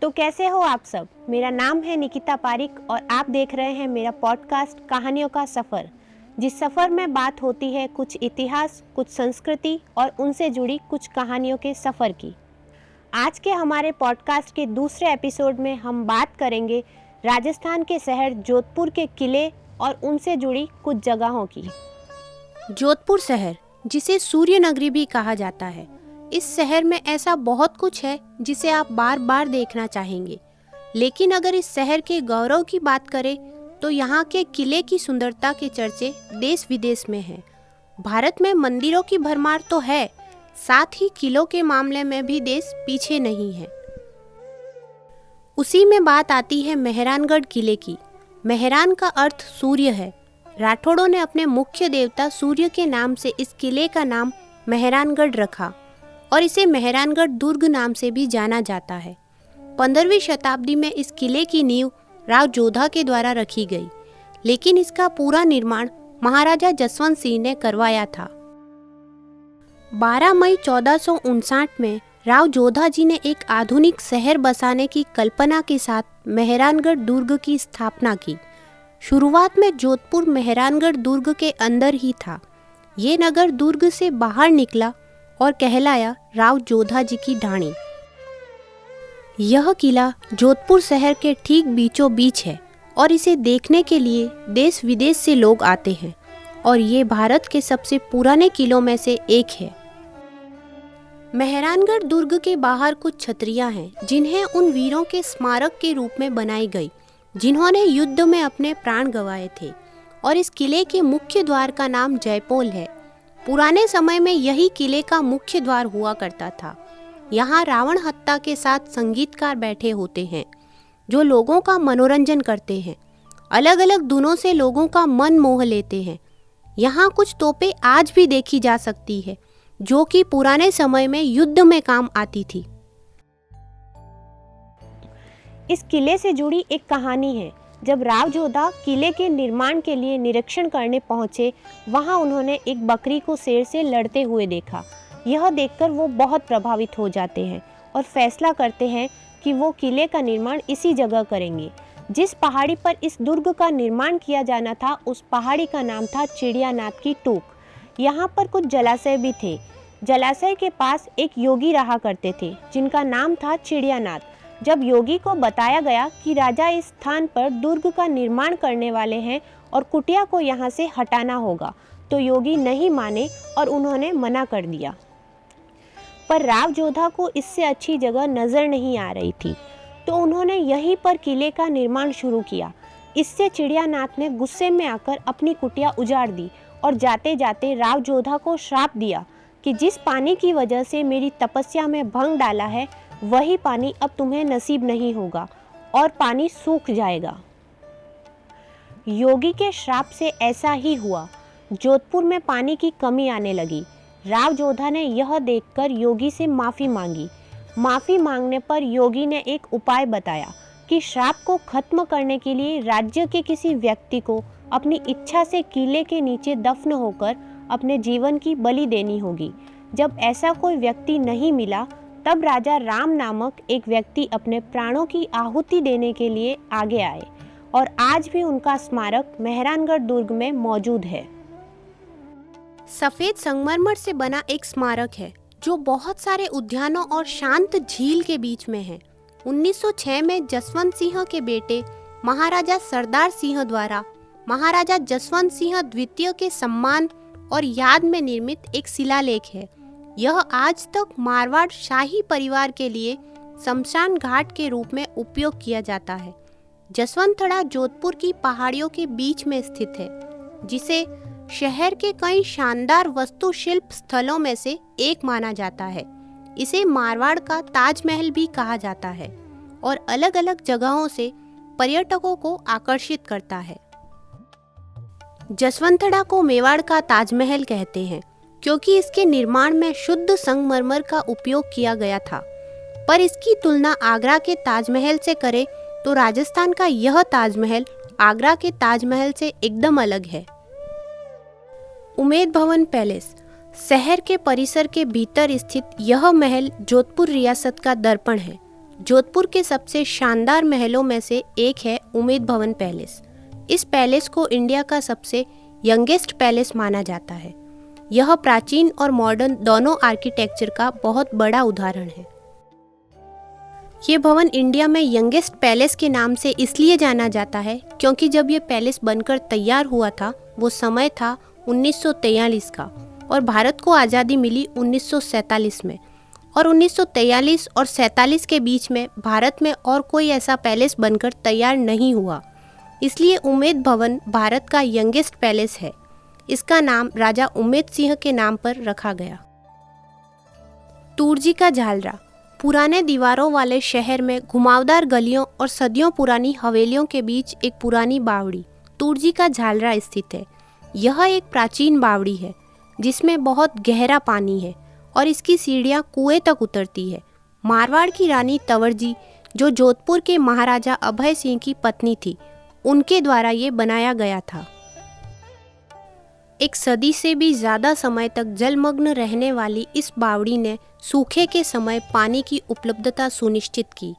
तो कैसे हो आप सब। मेरा नाम है निकिता पारिक और आप देख रहे हैं मेरा पॉडकास्ट कहानियों का सफ़र, जिस सफ़र में बात होती है कुछ इतिहास, कुछ संस्कृति और उनसे जुड़ी कुछ कहानियों के सफ़र की। आज के हमारे पॉडकास्ट के दूसरे एपिसोड में हम बात करेंगे राजस्थान के शहर जोधपुर के किले और उनसे जुड़ी कुछ जगहों की। जोधपुर शहर, जिसे सूर्य नगरी भी कहा जाता है, इस शहर में ऐसा बहुत कुछ है जिसे आप बार बार देखना चाहेंगे। लेकिन अगर इस शहर के गौरव की बात करें तो यहाँ के किले की सुंदरता के चर्चे देश विदेश में हैं। भारत में मंदिरों की भरमार तो है, साथ ही किलों के मामले में भी देश पीछे नहीं है। उसी में बात आती है मेहरानगढ़ किले की। मेहरान का अर्थ सूर्य है। राठौड़ों ने अपने मुख्य देवता सूर्य के नाम से इस किले का नाम मेहरानगढ़ रखा और इसे मेहरानगढ़ दुर्ग नाम से भी जाना जाता है। 15वीं शताब्दी में इस किले की नींव राव जोधा के द्वारा रखी गई, लेकिन इसका पूरा निर्माण महाराजा जसवंत सिंह ने करवाया था। 12 मई 1459 में राव जोधा जी ने एक आधुनिक शहर बसाने की कल्पना के साथ मेहरानगढ़ दुर्ग की स्थापना की। शुरुआत में जोधपुर मेहरानगढ़ दुर्ग के अंदर ही था। ये नगर दुर्ग से बाहर निकला और कहलाया राव जोधा जी की ढाणी। यह किला जोधपुर शहर के ठीक बीचों बीच है और इसे देखने के लिए देश विदेश से लोग आते हैं और ये भारत के सबसे पुराने किलों में से एक है। मेहरानगढ़ दुर्ग के बाहर कुछ छतरियां हैं जिन्हें उन वीरों के स्मारक के रूप में बनाई गई जिन्होंने युद्ध में अपने प्राण गंवाए थे, और इस किले के मुख्य द्वार का नाम जयपोल है। पुराने समय में यही किले का मुख्य द्वार हुआ करता था। यहाँ रावण हत्या के साथ संगीतकार बैठे होते हैं जो लोगों का मनोरंजन करते हैं, अलग अलग धुनों से लोगों का मन मोह लेते हैं। यहाँ कुछ तोपें आज भी देखी जा सकती है जो कि पुराने समय में युद्ध में काम आती थी। इस किले से जुड़ी एक कहानी है। जब राव जोधा किले के निर्माण के लिए निरीक्षण करने पहुंचे, वहां उन्होंने एक बकरी को शेर से लड़ते हुए देखा। यह देखकर वो बहुत प्रभावित हो जाते हैं और फैसला करते हैं कि वो किले का निर्माण इसी जगह करेंगे। जिस पहाड़ी पर इस दुर्ग का निर्माण किया जाना था, उस पहाड़ी का नाम था चिड़ियानाथ की टूक। यहाँ पर कुछ जलाशय भी थे। जलाशय के पास एक योगी रहा करते थे जिनका नाम था चिड़ियानाथ। जब योगी को बताया गया कि राजा इस स्थान पर दुर्ग का निर्माण करने वाले हैं और कुटिया को यहाँ से हटाना होगा, तो योगी नहीं माने और उन्होंने मना कर दिया। पर राव जोधा को इससे अच्छी जगह नज़र नहीं आ रही थी, तो उन्होंने यहीं पर किले का निर्माण शुरू किया। इससे चिड़ियानाथ ने गुस्से में आकर अपनी कुटिया उजाड़ दी और जाते जाते राव जोधा को श्राप दिया कि जिस पानी की वजह से मेरी तपस्या में भंग डाला है, वही पानी अब तुम्हें नसीब नहीं होगा और पानी सूख जाएगा। योगी के श्राप से ऐसा ही हुआ। जोधपुर में पानी की कमी आने लगी। राव जोधा ने यह देखकर योगी से माफ़ी मांगी। माफ़ी मांगने पर योगी ने एक उपाय बताया कि श्राप को खत्म करने के लिए राज्य के किसी व्यक्ति को अपनी इच्छा से किले के नीचे दफन होकर अपने जीवन की बलि देनी होगी। जब ऐसा कोई व्यक्ति नहीं मिला, तब राजा राम नामक एक व्यक्ति अपने प्राणों की आहुति देने के लिए आगे आए और आज भी उनका स्मारक मेहरानगढ़ दुर्ग में मौजूद है। सफेद संगमरमर से बना एक स्मारक है जो बहुत सारे उद्यानों और शांत झील के बीच में है। 1906 में जसवंत सिंह के बेटे महाराजा सरदार सिंह द्वारा महाराजा जसवंत सिंह द्वितीय के सम्मान और याद में निर्मित एक शिलालेख है। यह आज तक मारवाड़ शाही परिवार के लिए शमशान घाट के रूप में उपयोग किया जाता है। जसवंतथड़ा जोधपुर की पहाड़ियों के बीच में स्थित है, जिसे शहर के कई शानदार वास्तुशिल्प स्थलों में से एक माना जाता है। इसे मारवाड़ का ताजमहल भी कहा जाता है और अलग अलग जगहों से पर्यटकों को आकर्षित करता है। जसवंतथड़ा को मेवाड़ का ताजमहल कहते हैं क्योंकि इसके निर्माण में शुद्ध संगमरमर का उपयोग किया गया था। पर इसकी तुलना आगरा के ताजमहल से करें तो राजस्थान का यह ताजमहल आगरा के ताजमहल से एकदम अलग है। उमेद भवन पैलेस, शहर के परिसर के भीतर स्थित यह महल जोधपुर रियासत का दर्पण है। जोधपुर के सबसे शानदार महलों में से एक है उम्मेद भवन पैलेस। इस पैलेस को इंडिया का सबसे यंगेस्ट पैलेस माना जाता है। यह प्राचीन और मॉडर्न दोनों आर्किटेक्चर का बहुत बड़ा उदाहरण है। ये भवन इंडिया में यंगेस्ट पैलेस के नाम से इसलिए जाना जाता है क्योंकि जब ये पैलेस बनकर तैयार हुआ था वो समय था 1943 का और भारत को आज़ादी मिली 1947 में। और 1943 और 47 के बीच में भारत में और कोई ऐसा पैलेस बनकर तैयार नहीं हुआ, इसलिए उम्मेद भवन भारत का यंगेस्ट पैलेस है। इसका नाम राजा उम्मेद सिंह के नाम पर रखा गया। तुर्जी का झालरा पुराने दीवारों वाले शहर में घुमावदार गलियों और सदियों पुरानी हवेलियों के बीच एक पुरानी बावड़ी तुर्जी का झालरा स्थित है। यह एक प्राचीन बावड़ी है जिसमें बहुत गहरा पानी है और इसकी सीढ़ियाँ कुएं तक उतरती है। मारवाड़ की रानी तंवरजी, जो जोधपुर के महाराजा अभय सिंह की पत्नी थी, उनके द्वारा ये बनाया गया था। एक सदी से भी ज़्यादा समय तक जलमग्न रहने वाली इस बावड़ी ने सूखे के समय पानी की उपलब्धता सुनिश्चित की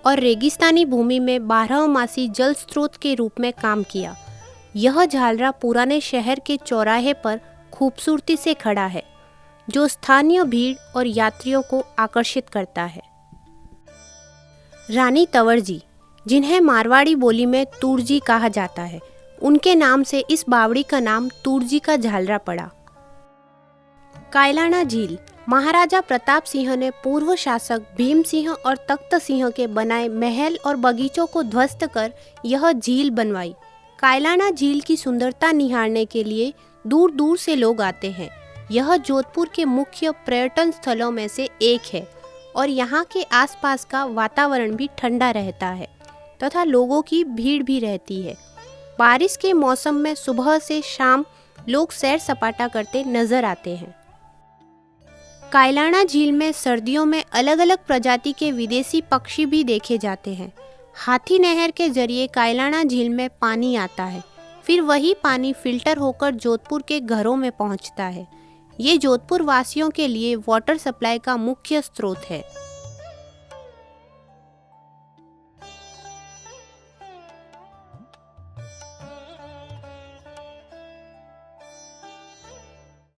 और रेगिस्तानी भूमि में बारहमासी जल स्रोत के रूप में काम किया। यह झालरा पुराने शहर के चौराहे पर खूबसूरती से खड़ा है, जो स्थानीय भीड़ और यात्रियों को आकर्षित करता है। रानी तंवरजी, जिन्हें मारवाड़ी बोली में तुर्जी कहा जाता है, उनके नाम से इस बावड़ी का नाम तुर्जी का झालरा पड़ा। कायलाना झील महाराजा प्रताप सिंह ने पूर्व शासक भीम सिंह और तख्त सिंह के बनाए महल और बगीचों को ध्वस्त कर यह झील बनवाई। कायलाना झील की सुंदरता निहारने के लिए दूर दूर से लोग आते हैं। यह जोधपुर के मुख्य पर्यटन स्थलों में से एक है और यहाँ के आसपास का वातावरण भी ठंडा रहता है तथा लोगों की भीड़ भी रहती है। बारिश के मौसम में सुबह से शाम लोग सैर सपाटा करते नजर आते हैं। कायलाना झील में सर्दियों में अलग अलग प्रजाति के विदेशी पक्षी भी देखे जाते हैं। हाथी नहर के जरिए कायलाना झील में पानी आता है, फिर वही पानी फिल्टर होकर जोधपुर के घरों में पहुंचता है। ये जोधपुर वासियों के लिए वाटर सप्लाई का मुख्य स्रोत है।